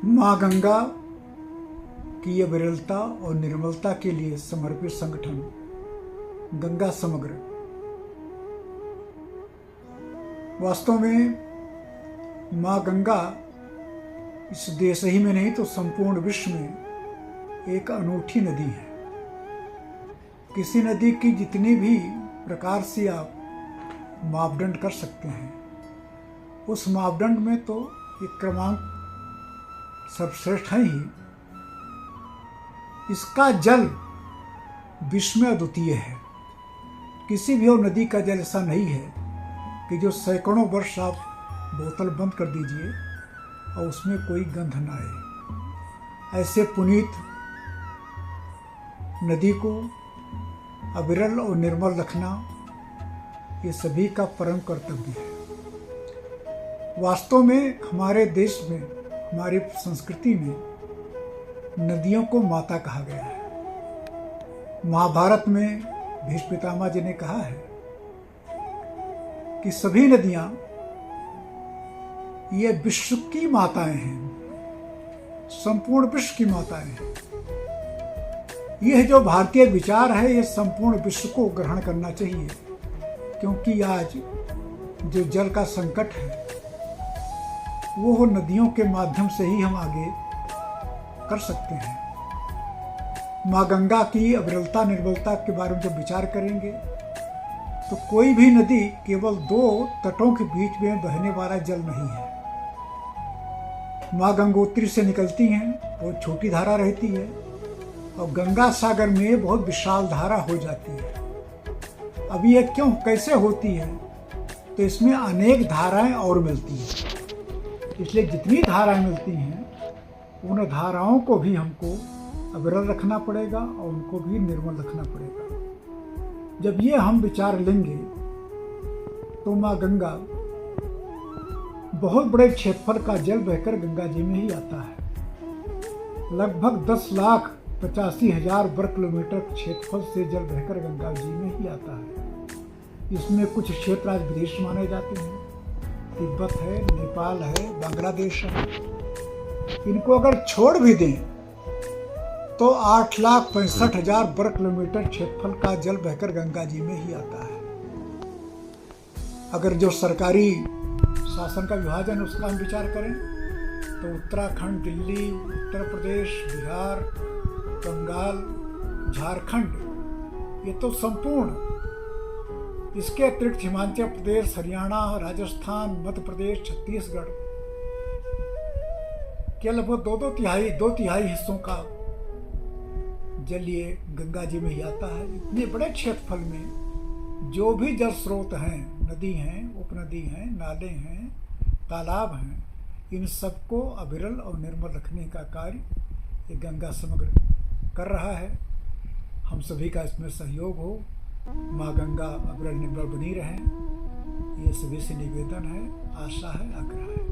माँ गंगा की अविरलता और निर्मलता के लिए समर्पित संगठन गंगा समग्र वास्तव में माँ गंगा इस देश ही में नहीं तो संपूर्ण विश्व में एक अनूठी नदी है। किसी नदी की जितनी भी प्रकार से आप मापदंड कर सकते हैं, उस मापदंड में तो एक क्रमांक सर्वश्रेष्ठ है ही। इसका जल विश्व में अद्वितीय है। किसी भी और नदी का जल ऐसा नहीं है कि जो सैकड़ों वर्ष आप बोतल बंद कर दीजिए और उसमें कोई गंध न आए। ऐसे पुनीत नदी को अविरल और निर्मल रखना ये सभी का परम कर्तव्य है। वास्तव में हमारे देश में, हमारी संस्कृति में नदियों को माता कहा गया है। महाभारत में भीष्म पितामह जी ने कहा है कि सभी नदियां ये विश्व की माताएं हैं, संपूर्ण विश्व की माताएं हैं। यह जो भारतीय विचार है ये संपूर्ण विश्व को ग्रहण करना चाहिए, क्योंकि आज जो जल का संकट है वो नदियों के माध्यम से ही हम आगे कर सकते हैं। माँ गंगा की अविरलता निर्मलता के बारे में जब विचार करेंगे तो कोई भी नदी केवल दो तटों के बीच में बहने वाला जल नहीं है। माँ गंगोत्री से निकलती हैं, बहुत छोटी धारा रहती है और गंगा सागर में बहुत विशाल धारा हो जाती है। अब ये क्यों कैसे होती है? तो इसमें अनेक धाराएं और मिलती हैं, इसलिए जितनी धाराएं मिलती हैं उन धाराओं को भी हमको अविरल रखना पड़ेगा और उनको भी निर्मल रखना पड़ेगा। जब ये हम विचार लेंगे तो माँ गंगा बहुत बड़े क्षेत्रफल का जल बहकर गंगा जी में ही आता है। लगभग 10,85,000 वर्ग किलोमीटर क्षेत्रफल से जल बहकर गंगा जी में ही आता है। इसमें कुछ क्षेत्र आज विदेश माने जाते हैं, तिब्बत है, नेपाल है, बांग्लादेश है। इनको अगर छोड़ भी दें तो 8,65,000 वर्ग किलोमीटर क्षेत्रफल का जल बहकर गंगा जी में ही आता है। अगर जो सरकारी शासन का विभाजन उसका हम विचार करें तो उत्तराखंड, दिल्ली, उत्तर प्रदेश, बिहार, बंगाल, झारखंड, ये तो संपूर्ण। इसके अतिरिक्त हिमाचल प्रदेश, हरियाणा, राजस्थान, मध्य प्रदेश, छत्तीसगढ़ के लगभग दो तिहाई हिस्सों का जल ये गंगा जी में ही आता है। इतने बड़े क्षेत्रफल में जो भी जल स्रोत हैं, नदी हैं, उपनदी हैं, नाले हैं, तालाब हैं, इन सबको अविरल और निर्मल रखने का कार्य ये गंगा समग्र कर रहा है। हम सभी का इसमें सहयोग हो। माँ गंगा अविरल निर्मल बनी रहें, ये सभी से निवेदन है, आशा है, आग्रह है।